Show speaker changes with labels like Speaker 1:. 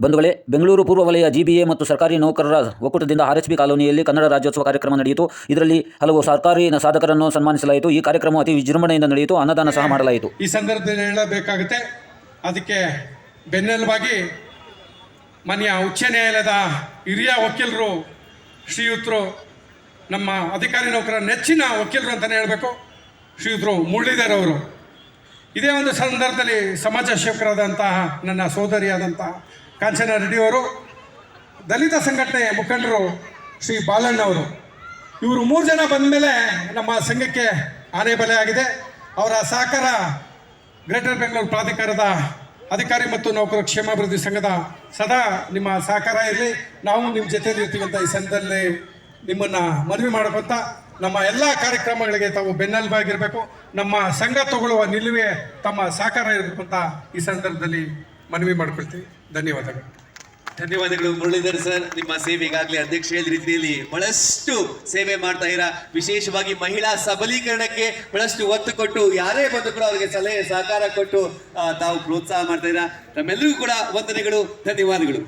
Speaker 1: ಬಂಧುಗಳೇ, ಬೆಂಗಳೂರು ಪೂರ್ವ ವಲಯ ಜಿಬಿಎ ಮತ್ತು ಸರ್ಕಾರಿ ನೌಕರರ ಒಕ್ಕೂಟದಿಂದ ಆರ್ಎಚ್ಬಿ ಕಾಲೋನಿಯಲ್ಲಿ ಕನ್ನಡ ರಾಜ್ಯೋತ್ಸವ ಕಾರ್ಯಕ್ರಮ ನಡೆಯಿತು. ಇದರಲ್ಲಿ ಹಲವು ಸರ್ಕಾರಿ ಸಾಧಕರನ್ನು ಸನ್ಮಾನಿಸಲಾಯಿತು. ಈ ಕಾರ್ಯಕ್ರಮ ಅತಿ ವಿಜೃಂಭಣೆಯಿಂದ ನಡೆಯಿತು. ಅನ್ನದಾನ ಸಹ ಮಾಡಲಾಯಿತು.
Speaker 2: ಈ ಸಂದರ್ಭದಲ್ಲಿ ಹೇಳಬೇಕಾಗುತ್ತೆ, ಅದಕ್ಕೆ ಬೆನ್ನೆಲುಬಾಗಿ ಮಾನ್ಯ ಉಚ್ಚ ನ್ಯಾಯಾಲಯದ ಹಿರಿಯ ವಕೀಲರು, ಶ್ರೀಯುತರು, ನಮ್ಮ ಅಧಿಕಾರಿ ನೌಕರರ ನೆಚ್ಚಿನ ವಕೀಲರು ಅಂತಲೇ ಹೇಳಬೇಕು, ಶ್ರೀಯುತರು ಮುರಳೀಧರ್ ಅವರು. ಇದೇ ಒಂದು ಸಂದರ್ಭದಲ್ಲಿ ಸಮಾಜ ಸೇವಕರಾದಂತಹ ನನ್ನ ಸೋದರಿಯಾದಂತಹ ಕಾಂಚನ ರೆಡ್ಡಿಯವರು, ದಲಿತ ಸಂಘಟನೆ ಮುಖಂಡರು ಶ್ರೀ ಬಾಲಣ್ಣವರು, ಇವರು 3 ಜನ ಬಂದ ಮೇಲೆ ನಮ್ಮ ಸಂಘಕ್ಕೆ ಆನೆ ಬಲೆ ಆಗಿದೆ. ಅವರ ಸಹಕಾರ ಗ್ರೇಟರ್ ಬೆಂಗಳೂರು ಪ್ರಾಧಿಕಾರದ ಅಧಿಕಾರಿ ಮತ್ತು ನೌಕರ ಕ್ಷೇಮಾಭಿವೃದ್ಧಿ ಸಂಘದ ಸದಾ ನಿಮ್ಮ ಸಹಕಾರ ಇರಲಿ. ನಾವು ನಿಮ್ಮ ಜೊತೆಯಲ್ಲಿ ಇರ್ತೀವಿ ಅಂತ ಈ ಸಂದರ್ಭದಲ್ಲಿ ನಿಮ್ಮನ್ನು ಮನವಿ ಮಾಡ್ಕೊತ, ನಮ್ಮ ಎಲ್ಲ ಕಾರ್ಯಕ್ರಮಗಳಿಗೆ ತಾವು ಬೆನ್ನೆಲುಬಾಗಿರಬೇಕು, ನಮ್ಮ ಸಂಘ ತಗೊಳ್ಳುವ ನಿಲುವೆ ತಮ್ಮ ಸಹಕಾರ ಇರಬೇಕು ಅಂತ ಈ ಸಂದರ್ಭದಲ್ಲಿ ಮನವಿ ಮಾಡ್ಕೊಳ್ತೀವಿ. ಧನ್ಯವಾದಗಳು.
Speaker 3: ಧನ್ಯವಾದಗಳು ಮುರಳೀಧರ್ ಸರ್. ನಿಮ್ಮ ಸೇವೆ ಈಗಾಗಲೇ ಅಧ್ಯಕ್ಷ ಹೇಳಿದ ರೀತಿಯಲ್ಲಿ ಬಹಳಷ್ಟು ಸೇವೆ ಮಾಡ್ತಾ ಇರ, ವಿಶೇಷವಾಗಿ ಮಹಿಳಾ ಸಬಲೀಕರಣಕ್ಕೆ ಬಹಳಷ್ಟು ಒತ್ತು ಕೊಟ್ಟು ಯಾರೇ ಬಂದು ಕೂಡ ಅವರಿಗೆ ಸಲಹೆ ಸಹಕಾರ ಕೊಟ್ಟು ತಾವು ಪ್ರೋತ್ಸಾಹ ಮಾಡ್ತಾ ಇರ. ತಮ್ಮೆಲ್ಲರಿಗೂ ಕೂಡ ವಂದನೆಗಳು, ಧನ್ಯವಾದಗಳು.